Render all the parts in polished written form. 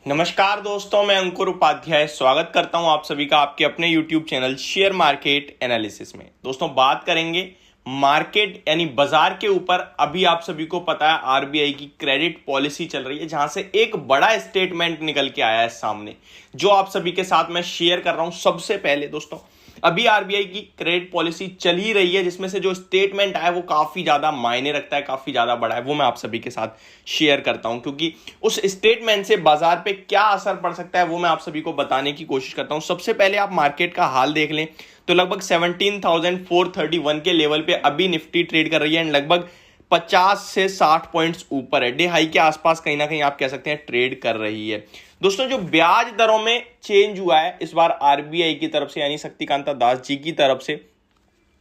नमस्कार दोस्तों, मैं अंकुर उपाध्याय स्वागत करता हूं आप सभी का आपके अपने YouTube channel share market analysis में। दोस्तों बात करेंगे मार्केट यानी बाजार के ऊपर। अभी आप सभी को पता है आरबीआई की क्रेडिट पॉलिसी चल रही है, जहां से एक बड़ा स्टेटमेंट निकल के आया है सामने, जो आप सभी के साथ मैं शेयर कर रहा हूं। सबसे पहले दोस्तों, अभी आरबीआई की क्रेडिट पॉलिसी चल ही रही है, जिसमें से जो स्टेटमेंट आया वो काफी ज्यादा मायने रखता है, काफी ज्यादा बड़ा है। वो मैं आप सभी के साथ शेयर करता हूं, क्योंकि उस स्टेटमेंट से बाजार पे क्या असर पड़ सकता है वो मैं आप सभी को बताने की कोशिश करता हूं। सबसे पहले आप मार्केट का हाल देख लें तो लगभग 17,431 के लेवल पे अभी निफ्टी ट्रेड कर रही है, एंड लगभग 50 से 60 पॉइंट्स ऊपर है, डे हाई के आसपास कहीं ना कहीं आप कह सकते हैं ट्रेड कर रही है। दोस्तों जो ब्याज दरों में चेंज हुआ है इस बार आरबीआई की तरफ से, यानी शक्तिकांता दास जी की तरफ से,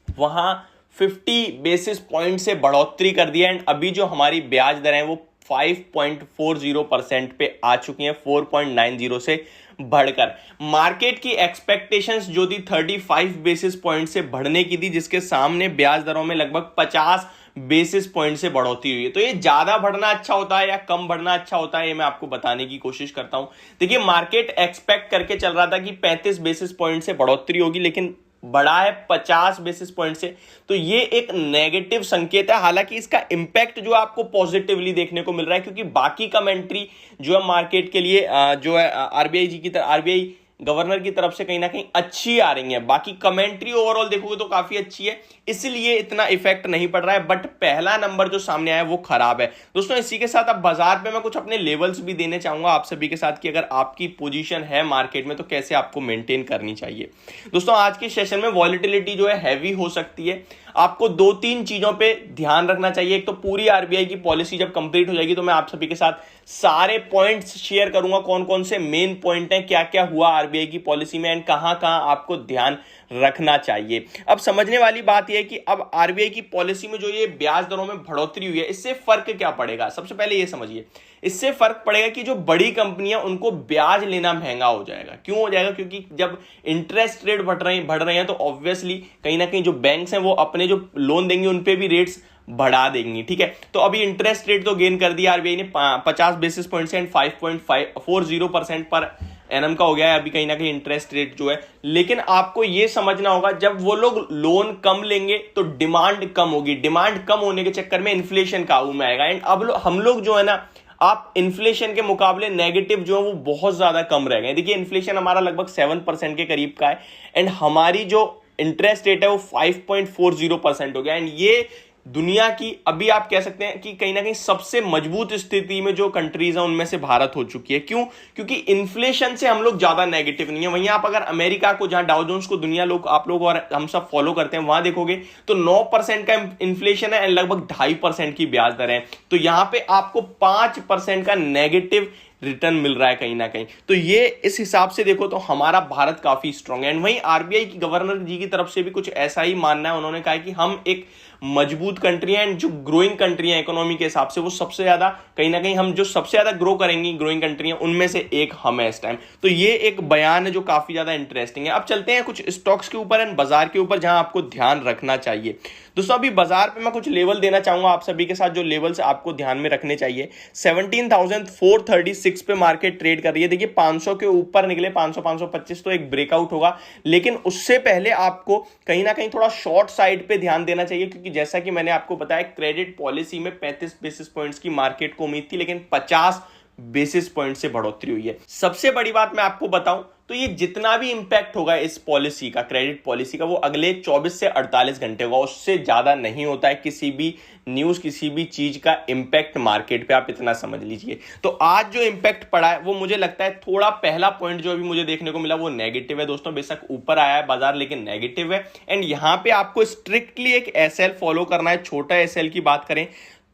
वहां 50 बेसिस पॉइंट से बढ़ोतरी कर दिया, एंड अभी जो हमारी ब्याज दरें वो 5.40% पे आ चुकी हैं, 4.90 से बढ़कर। मार्केट की एक्सपेक्टेशंस जो थी 35 बेसिस पॉइंट से बढ़ने की थी, जिसके सामने ब्याज दरों में लगभग 50 बेसिस पॉइंट से बढ़ोतरी हुई है। तो ये ज्यादा बढ़ना अच्छा होता है या कम बढ़ना अच्छा होता है, ये मैं आपको बताने की कोशिश करता हूं। देखिए, मार्केट एक्सपेक्ट करके चल रहा था कि 35 बेसिस पॉइंट से बढ़ोतरी होगी, लेकिन बढ़ा है 50 बेसिस पॉइंट से। तो ये एक नेगेटिव संकेत है। हालांकि इसका इंपैक्ट जो आपको पॉजिटिवली देखने को मिल रहा है, क्योंकि बाकी कमेंट्री जो है मार्केट के लिए जो है आरबीआई जी की तरफ, आरबीआई गवर्नर की तरफ से कहीं ना कहीं अच्छी आ रही है। बाकी कमेंट्री ओवरऑल देखोगे तो काफी अच्छी है, इसलिए इतना इफेक्ट नहीं पड़ रहा है। बट पहला नंबर जो सामने आया है वो खराब है। दोस्तों इसी के साथ अब बाजार पे मैं कुछ अपने लेवल्स भी देने चाहूंगा आप सभी के साथ, कि अगर आपकी पोजीशन है मार्केट में तो कैसे आपको मेंटेन करनी चाहिए। दोस्तों आज के सेशन में वॉलेटिलिटी जो है हैवी हो सकती है। आपको दो तीन चीजों पे ध्यान रखना चाहिए। एक तो पूरी आरबीआई की पॉलिसी जब कंप्लीट हो जाएगी तो मैं आप सभी के साथ सारे पॉइंट्स शेयर करूंगा, कौन कौन से मेन पॉइंट हैं, क्या क्या हुआ आरबीआई की पॉलिसी में, एंड कहां कहां आपको ध्यान रखना चाहिए। अब समझने वाली बात यह है कि अब आरबीआई की पॉलिसी में जो ये ब्याज दरों में बढ़ोतरी हुई है, इससे फर्क क्या पड़ेगा। सबसे पहले ये समझिए, इससे फर्क पड़ेगा कि जो बड़ी कंपनियां उनको ब्याज लेना महंगा हो जाएगा। क्यों हो जाएगा? क्योंकि जब इंटरेस्ट रेट बढ़ रहे हैं तो ऑब्वियसली कहीं ना कहीं जो बैंक्स हैं वो अपने जो लोन देंगे उन पे भी रेट्स बढ़ा देंगी। ठीक है, तो अभी इंटरेस्ट रेट तो गेन कर दिया आरबीआई ने 50 बेसिस पॉइंट से, एंड 5.40% पर एनएम का हो गया है अभी कहीं ना कहीं इंटरेस्ट रेट जो है। लेकिन आपको यह समझना होगा, जब वो लोग लोन कम लेंगे तो डिमांड कम होगी। डिमांड कम होने के चक्कर में इन्फ्लेशन काबू में आएगा, एंड अब हम लोग जो है ना, आप इन्फ्लेशन के मुकाबले नेगेटिव जो है वो बहुत ज्यादा कम रह गए। देखिए, इन्फ्लेशन हमारा लगभग 7% के करीब का है, एंड हमारी जो इंटरेस्ट रेट है वो 5.40% हो गया। एंड ये दुनिया की अभी आप कह सकते हैं कि कहीं ना कहीं सबसे मजबूत स्थिति में जो कंट्रीज हैं उनमें से भारत हो चुकी है। क्यों? क्योंकि इन्फ्लेशन से हम लोग ज्यादा नेगेटिव नहीं है। वहीं आप अगर अमेरिका को, जहां डाउ जोन्स को दुनिया लोग, आप लोग और हम सब फॉलो करते हैं, वहां देखोगे तो 9% का इन्फ्लेशन है, एंड लगभग 2.5% की ब्याज दर है। तो यहां पे आपको 5% का नेगेटिव रिटर्न मिल रहा है कहीं ना कहीं। तो ये इस हिसाब से देखो तो हमारा भारत काफी स्ट्रांग है। एंड वहीं आरबीआई की गवर्नर जी की तरफ से भी कुछ ऐसा ही मानना है। उन्होंने कहा कि हम एक मजबूत कंट्री है, एंड जो ग्रोइंग कंट्री है इकोनॉमी के हिसाब से, वो सबसे ज्यादा कहीं ना कहीं, हम जो सबसे ज्यादा ग्रो करेंगी ग्रोइंग कंट्री है उनमें से एक हम है इस टाइम। तो ये एक बयान है जो काफी ज्यादा इंटरेस्टिंग है। अब चलते हैं कुछ स्टॉक्स के ऊपर एंड बाजार के ऊपर, जहां आपको ध्यान रखना चाहिए। दोस्तों अभी बाजार पे मैं कुछ लेवल देना चाहूंगा आप सभी के साथ, जो लेवल्स आपको ध्यान में रखने चाहिए। 17,436 पे मार्केट ट्रेड कर रही है। देखिए 500 के ऊपर निकले, 500 525 तो एक ब्रेकआउट होगा, लेकिन उससे पहले आपको कहीं ना कहीं थोड़ा शॉर्ट साइड पे ध्यान देना चाहिए, क्योंकि जैसा कि मैंने आपको बताया क्रेडिट पॉलिसी में 35 बेसिस पॉइंट्स की मार्केट को उम्मीद थी, लेकिन 50 बेसिस पॉइंट से बढ़ोतरी हुई है। सबसे बड़ी बात मैं आपको बताऊं तो ये जितना भी इंपैक्ट होगा इस पॉलिसी का, क्रेडिट पॉलिसी का, वो अगले 24 से 48 घंटे होगा, उससे ज्यादा नहीं होता है किसी भी न्यूज, किसी भी चीज का इंपैक्ट मार्केट पे, आप इतना समझ लीजिए। तो आज जो इंपैक्ट पड़ा है वो मुझे लगता है थोड़ा, पहला पॉइंट जो अभी मुझे देखने को मिला वो नेगेटिव है। दोस्तों बेशक ऊपर आया है बाजार, लेकिन नेगेटिव है। एंड यहां पे आपको स्ट्रिक्टली एक एसएल फॉलो करना है। छोटा एसएल की बात करें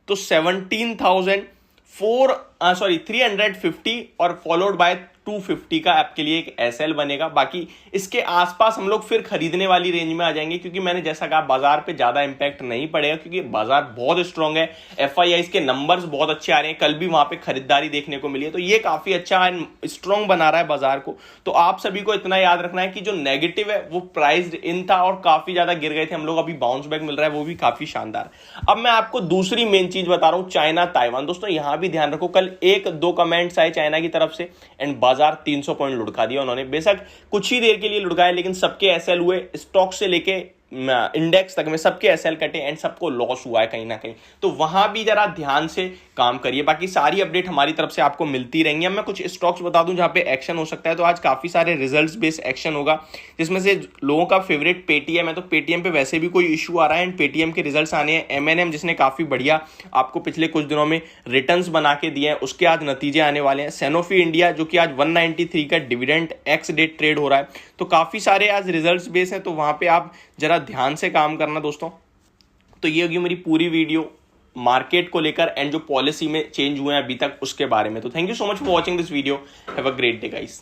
तो 350 और फॉलोड बाय 250 का आपके लिए एक एसएल बनेगा। बाकी इसके आसपास हम लोग फिर खरीदने वाली रेंज में आ जाएंगे, क्योंकि मैंने जैसा कहा बाजार पे ज्यादा इंपैक्ट नहीं पड़ेगा, क्योंकि बाजार बहुत स्ट्रांग है, एफआईआई के नंबर्स बहुत अच्छे आ रहे हैं, कल भी वहां पे खरीदारी देखने को मिली है, तो ये काफी अच्छा स्ट्रांग बना रहा है बाजार को। तो आप सभी को इतना याद रखना है कि जो नेगेटिव है वो प्राइस्ड इन था और काफी ज्यादा गिर गए थे हम लोग, अभी बाउंस बैक मिल रहा है, वो भी काफी शानदार। अब मैं आपको दूसरी मेन चीज बता रहा हूं, चाइना ताइवान। दोस्तों यहां भी ध्यान रखो, कल 1-2 कमेंट्स आए चाइना की तरफ से एंड बाजार 300 पॉइंट लुढ़का दिया उन्होंने। बेशक कुछ ही देर के लिए लुढ़काए, लेकिन सबके एसएल हुए, स्टॉक से लेके इंडेक्स तक में सबके एसएल कटे एंड सबको लॉस हुआ है कहीं ना कहीं, तो वहां भी जरा ध्यान से काम करिए। बाकी सारी अपडेट हमारी तरफ से आपको मिलती रहेंगी। अब मैं कुछ स्टॉक्स बता दूं जहां पे एक्शन हो सकता है, तो आज काफी सारे रिजल्ट्स बेस्ड एक्शन होगा, जिसमें से लोगों का फेवरेट पेटीएम है, तो पेटीएम पे वैसे भी कोई इशू आ रहा है एंड पेटीएम के रिजल्ट्स आने हैं। एमएनएम जिसने काफी बढ़िया आपको पिछले कुछ दिनों में रिटर्न्स बना के दिए हैं, उसके आज नतीजे आने वाले हैं। सैनोफी इंडिया जो कि आज 193 का डिविडेंड एक्स डेट ट्रेड हो रहा है, तो काफी सारे आज रिजल्ट्स बेस हैं, तो वहां पे आप जरा ध्यान से काम करना दोस्तों। तो ये होगी मेरी पूरी वीडियो मार्केट को लेकर एंड जो पॉलिसी में चेंज हुए हैं अभी तक उसके बारे में। तो thank you so much for watching this video, have a great day guys.